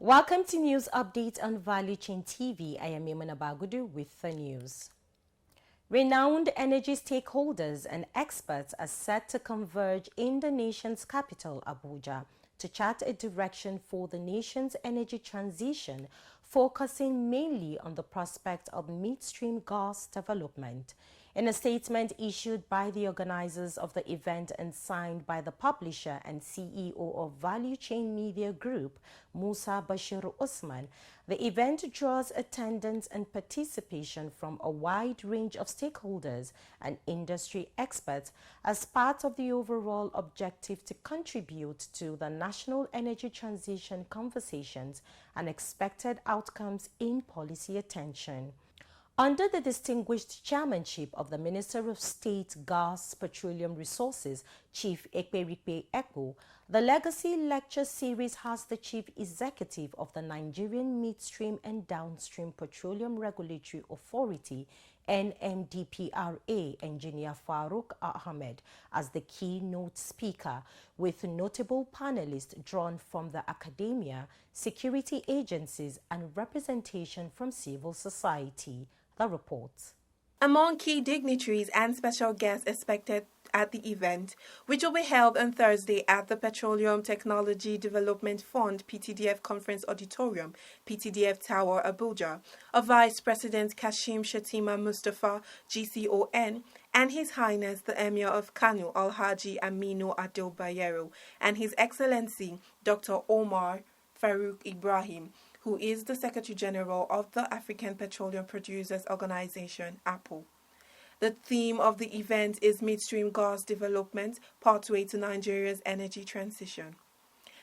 Welcome to News Update on Value Chain TV. I am Imana Bagudu with the news. Renowned energy stakeholders and experts are set to converge in the nation's capital, Abuja, to chart a direction for the nation's energy transition, focusing mainly on the prospect of midstream gas development. In a statement issued by the organizers of the event and signed by the publisher and CEO of Value Chain Media Group, Musa Bashir Usman, the event draws attendance and participation from a wide range of stakeholders and industry experts as part of the overall objective to contribute to the national energy transition conversations and expected outcomes in policy attention. Under the distinguished chairmanship of the Minister of State Gas Petroleum Resources, Chief Ekperikpe Ekpo, the Legacy Lecture Series has the Chief Executive of the Nigerian Midstream and Downstream Petroleum Regulatory Authority, NMDPRA, Engineer Farouk Ahmed, as the keynote speaker, with notable panelists drawn from the academia, security agencies, and representation from civil society. The report. Among key dignitaries and special guests expected at the event, which will be held on Thursday at the Petroleum Technology Development Fund PTDF Conference Auditorium, PTDF Tower, Abuja, are Vice President Kashim Shettima Mustafa, GCON, and His Highness the Emir of Kano, Alhaji Aminu Ado Bayero, and His Excellency Dr. Omar Farouk Ibrahim, who is the Secretary General of the African Petroleum Producers Organization, APO. The theme of the event is Midstream Gas Development, Pathway to Nigeria's Energy Transition.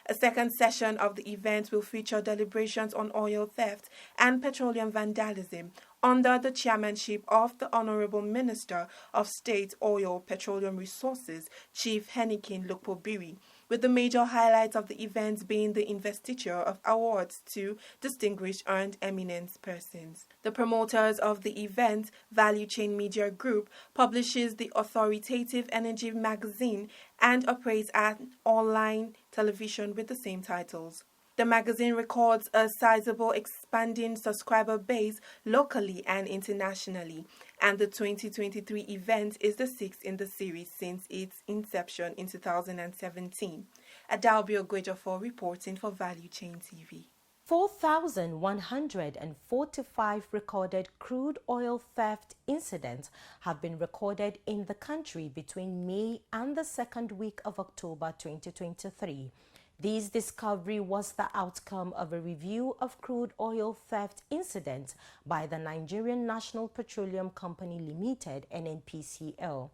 A second session of the event will feature deliberations on oil theft and petroleum vandalism under the chairmanship of the Honorable Minister of State Oil Petroleum Resources, Chief Henikin Lukpobiri, with the major highlights of the event being the investiture of awards to distinguished and eminent persons. The promoters of the event, Value Chain Media Group, publishes the authoritative Energy magazine and operates an online television with the same titles. The magazine records a sizable expanding subscriber base locally and internationally, and the 2023 event is the sixth in the series since its inception in 2017. Adalbio Gwejofor reporting for Value Chain TV. 4,145 recorded crude oil theft incidents have been recorded in the country between May and the second week of October 2023. This discovery was the outcome of a review of crude oil theft incidents by the Nigerian National Petroleum Company Limited, NNPCL.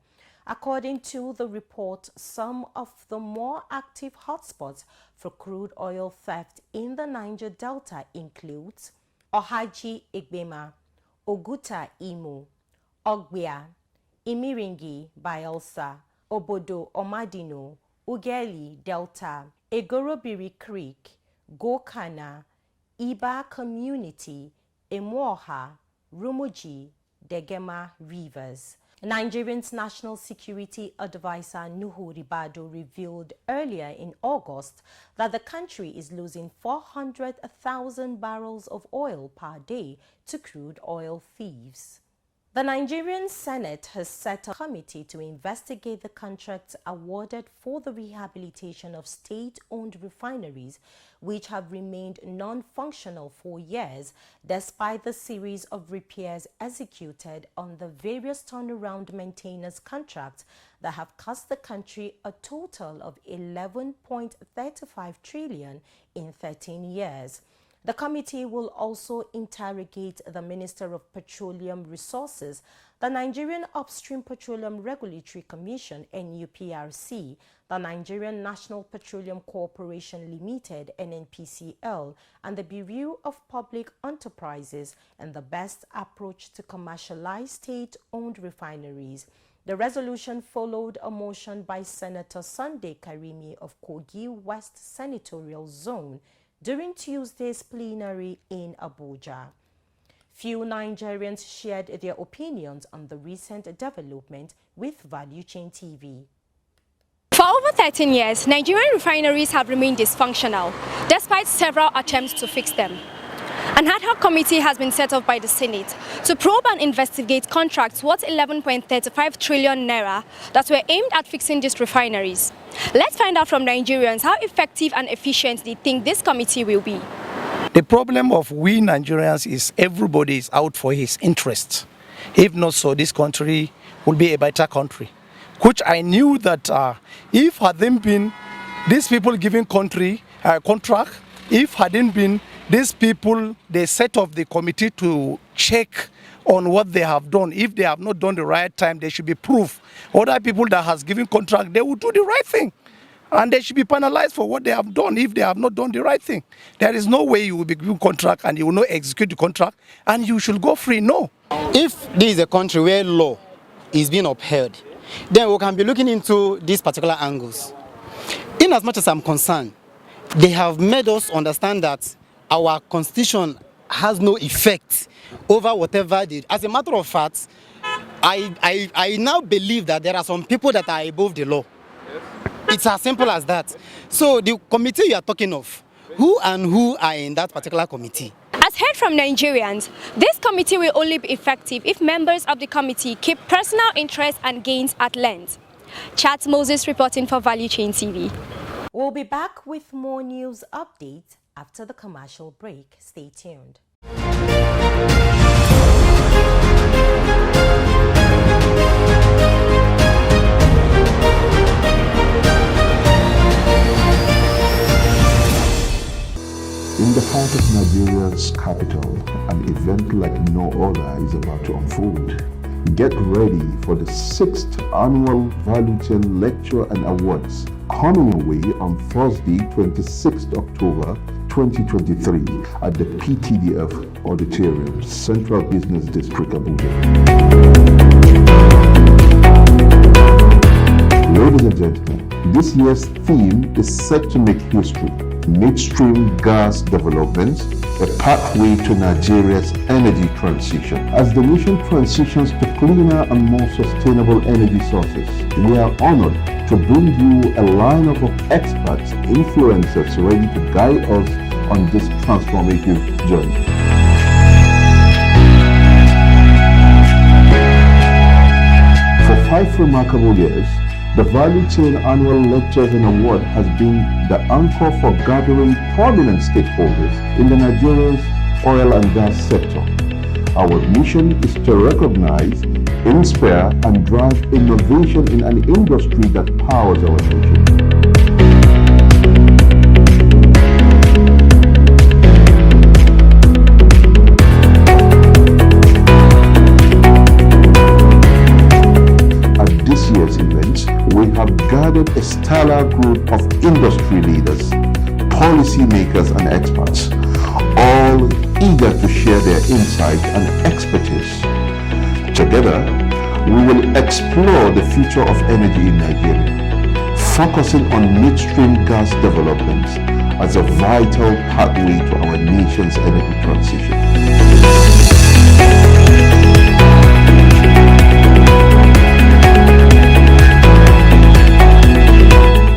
According to the report, some of the more active hotspots for crude oil theft in the Niger Delta includes Ohaji Igbema, Oguta Imo, Ogbia, Imiringi Bayelsa, Obodo Omadino, Ugeli Delta, Egorobiri Creek, Gokana, Iba Community, Emoha, Rumuji, Degema Rivers. Nigerian's National Security Advisor Nuhu Ribado revealed earlier in August that the country is losing 400,000 barrels of oil per day to crude oil thieves. The Nigerian Senate has set a committee to investigate the contracts awarded for the rehabilitation of state-owned refineries, which have remained non-functional for years, despite the series of repairs executed on the various turnaround maintenance contracts that have cost the country a total of 11.35 trillion in 13 years. The committee will also interrogate the Minister of Petroleum Resources, the Nigerian Upstream Petroleum Regulatory Commission (NUPRC), the Nigerian National Petroleum Corporation Limited (NNPCL), and the Bureau of Public Enterprises and the best approach to commercialize state-owned refineries. The resolution followed a motion by Senator Sunday Karimi of Kogi West Senatorial Zone during Tuesday's plenary in Abuja. Few Nigerians shared their opinions on the recent development with Value Chain TV. For over 13 years, Nigerian refineries have remained dysfunctional, despite several attempts to fix them. An ad hoc committee has been set up by the Senate to probe and investigate contracts worth 11.35 trillion naira that were aimed at fixing these refineries. Let's find out from Nigerians how effective and efficient they think this committee will be. The problem of we Nigerians is everybody is out for his interests. If not so, this country will be a better country. Which I knew that if hadn't been these people giving contract, if hadn't been these people, they set up the committee to check on what they have done. If they have not done the right time, there should be proof. Other people that has given contract, they will do the right thing. And they should be penalized for what they have done if they have not done the right thing. There is no way you will be given contract and you will not execute the contract and you should go free. No. If this is a country where law is being upheld, then we can be looking into these particular angles. In as much as I'm concerned, they have made us understand that our constitution has no effect over whatever they. As a matter of fact, I now believe that there are some people that are above the law. It's as simple as that. So the committee you are talking of, who are in that particular committee? As heard from Nigerians, this committee will only be effective if members of the committee keep personal interests and gains at length. Chat Moses reporting for Value Chain TV. We'll be back with more news updates after the commercial break. Stay tuned. In the heart of Nigeria's capital, an event like no other is about to unfold. Get ready for the 6th Annual Value Chain Lecture and Awards, coming away on Thursday, 26th October 2023 at the PTDF Auditorium, Central Business District, Abuja. Ladies and gentlemen, this year's theme is set to make history: midstream gas development, a pathway to Nigeria's energy transition. As the nation transitions to cleaner and more sustainable energy sources, we are honored to bring you a lineup of experts, influencers ready to guide us on this transformative journey. For 5 remarkable years, the Value Chain Annual Lectures and Award has been the anchor for gathering prominent stakeholders in the Nigeria's oil and gas sector. Our mission is to recognize, inspire, and drive innovation in an industry that powers our nation. We have gathered a stellar group of industry leaders, policymakers, and experts, all eager to share their insight and expertise. Together, we will explore the future of energy in Nigeria, focusing on midstream gas development as a vital pathway to our nation's energy transition.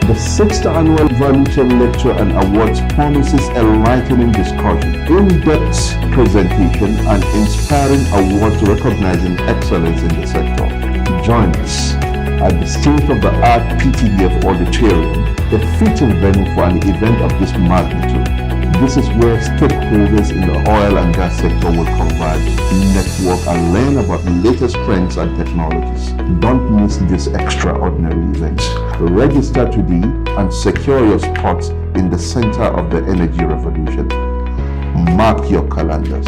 The 6th Annual Value Chain Lecture and Awards promises enlightening discussion, in-depth presentation, and inspiring awards recognizing excellence in the sector. Join us at the state-of-the-art PTDF Auditorium, a fitting venue for an event of this magnitude. This is where stakeholders in the oil and gas sector will converge, network, and learn about the latest trends and technologies. Don't miss this extraordinary event. Register today and secure your spot in the center of the energy revolution. Mark your calendars.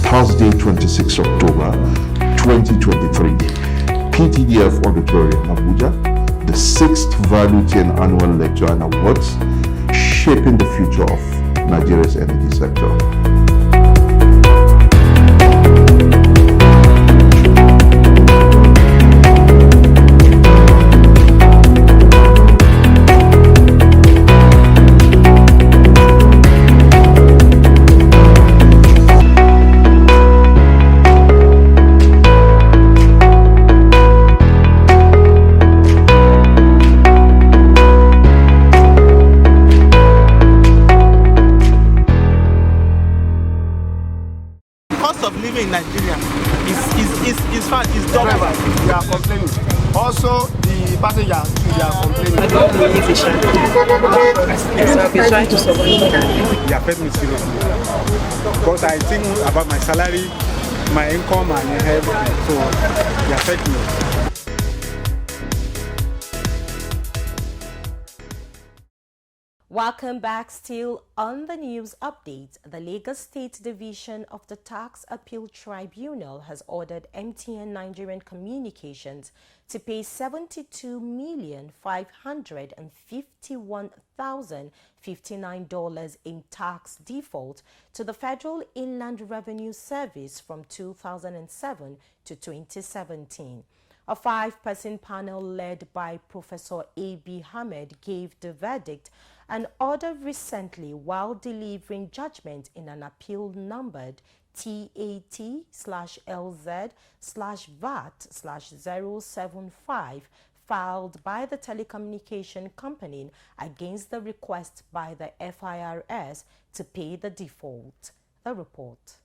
Thursday, 26 October 2023, PTDF Auditorium, Abuja, the 6th Value Chain Annual Lecture and Awards, shaping the future of Nigeria's energy sector. I don't believe it shall yes, I'll be trying to survive that. It affects me seriously because I think about my salary, my income, and everything. So it affects me. Welcome back. Still on the news update, the Lagos State Division of the Tax Appeal Tribunal has ordered MTN Nigerian Communications to pay $72,551,059 in tax default to the Federal Inland Revenue Service from 2007 to 2017. A 5-person panel led by Professor A.B. Hamed gave the verdict and order recently while delivering judgment in an appeal numbered TAT/LZ/VAT/075 filed by the telecommunication company against the request by the FIRS to pay the default. The report.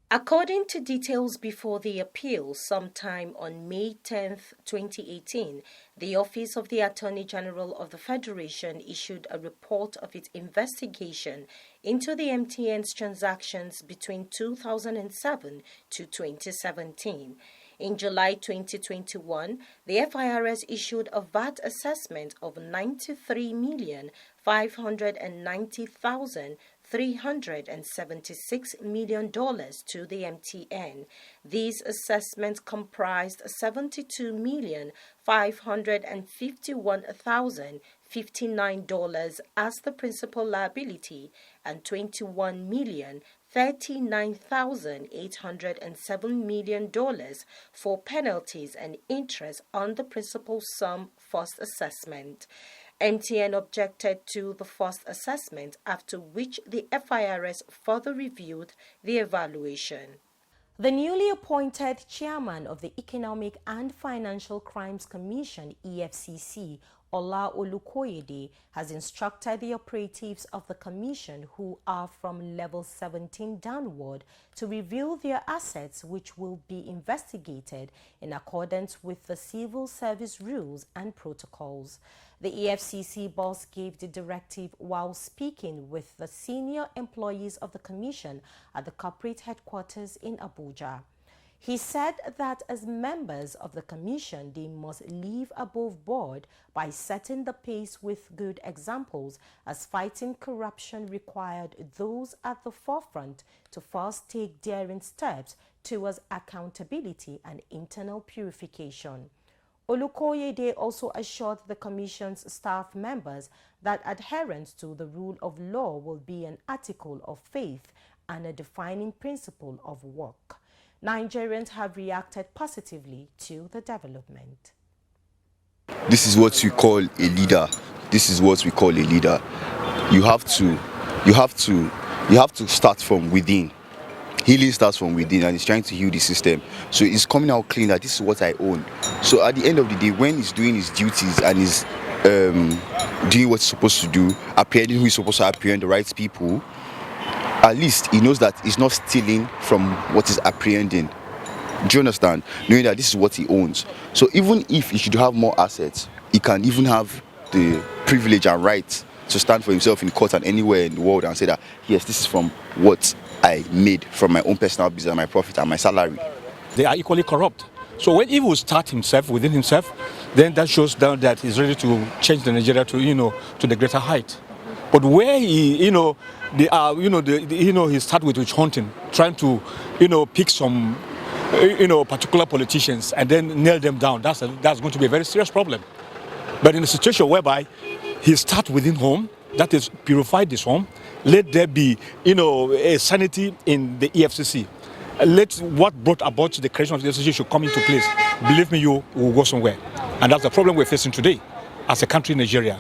According to details before the appeal, sometime on May 10, 2018, the Office of the Attorney General of the Federation issued a report of its investigation into the MTN's transactions between 2007 to 2017. In July 2021, the FIRS issued a VAT assessment of $93,590,376 million to the MTN. These assessments comprised $72,551,059 as the principal liability and $21,039,807 million for penalties and interest on the principal sum first assessment. MTN objected to the first assessment, after which the FIRS further reviewed the evaluation. The newly appointed chairman of the Economic and Financial Crimes Commission, EFCC, Ola Olukoyede, has instructed the operatives of the commission who are from level 17 downward to reveal their assets, which will be investigated in accordance with the civil service rules and protocols. The EFCC boss gave the directive while speaking with the senior employees of the commission at the corporate headquarters in Abuja. He said that as members of the commission, they must live above board by setting the pace with good examples, as fighting corruption required those at the forefront to first take daring steps towards accountability and internal purification. Olukoyede also assured the Commission's staff members that adherence to the rule of law will be an article of faith and a defining principle of work. Nigerians have reacted positively to the development. This is what we call a leader. This is what we call a leader. You have to start from within. Healing starts from within, and he's trying to heal the system. So it's coming out clean that this is what I own. So at the end of the day, when he's doing his duties and he's doing what he's supposed to do, apprehending who he's supposed to apprehend, the right people, at least he knows that he's not stealing from what he's apprehending. Do you understand? Knowing that this is what he owns. So even if he should have more assets, he can even have the privilege and right to stand for himself in court and anywhere in the world and say that, yes, this is from what I made from my own personal business, my profit and my salary. They are equally corrupt. So when he will start himself within himself, then that shows down that he's ready to change the Nigeria to the greater height. But where he he start with witch hunting, trying to pick some particular politicians and then nail them down. That's going to be a very serious problem. But in a situation whereby he start within home, that is purify this home, let there be a sanity in the EFCC. Let what brought about the creation of the EFCC should come into place. Believe me, you will go somewhere. And that's the problem we're facing today as a country, Nigeria.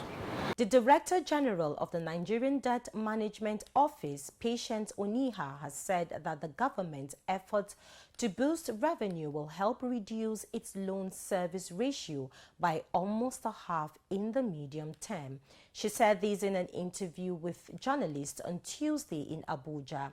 The Director General of the Nigerian Debt Management Office, Patience Oniha, has said that the government's efforts to boost revenue will help reduce its loan service ratio by almost a half in the medium term. She said this in an interview with journalists on Tuesday in Abuja.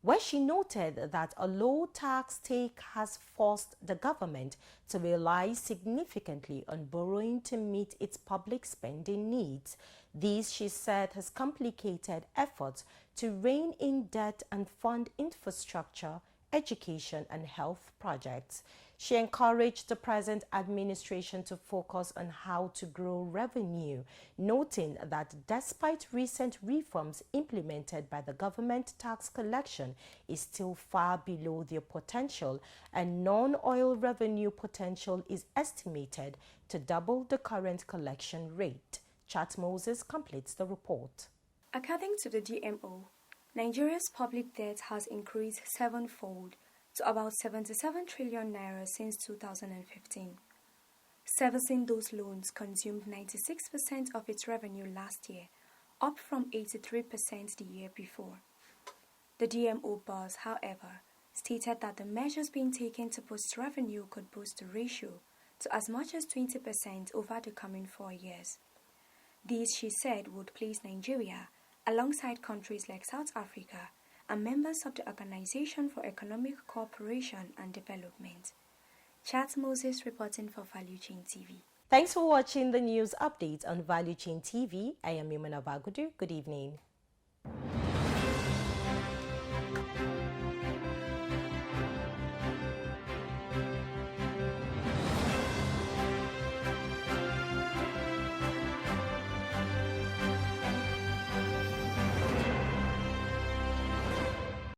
where she noted that a low tax take has forced the government to rely significantly on borrowing to meet its public spending needs. This, she said, has complicated efforts to rein in debt and fund infrastructure, education and health projects. She encouraged the present administration to focus on how to grow revenue, noting that despite recent reforms implemented by the government, tax collection is still far below their potential and non-oil revenue potential is estimated to double the current collection rate. Chat Moses completes the report. According to the DMO, Nigeria's public debt has increased sevenfold to about 77 trillion naira since 2015. Servicing those loans consumed 96% of its revenue last year, up from 83% the year before. The DMO boss, however, stated that the measures being taken to boost revenue could boost the ratio to as much as 20% over the coming 4 years. This, she said, would place Nigeria alongside countries like South Africa and members of the Organization for Economic Cooperation and Development. Chat Moses reporting for Value Chain TV. Thanks for watching the news updates on Value Chain TV. I am Yumana Bagudu. Good evening.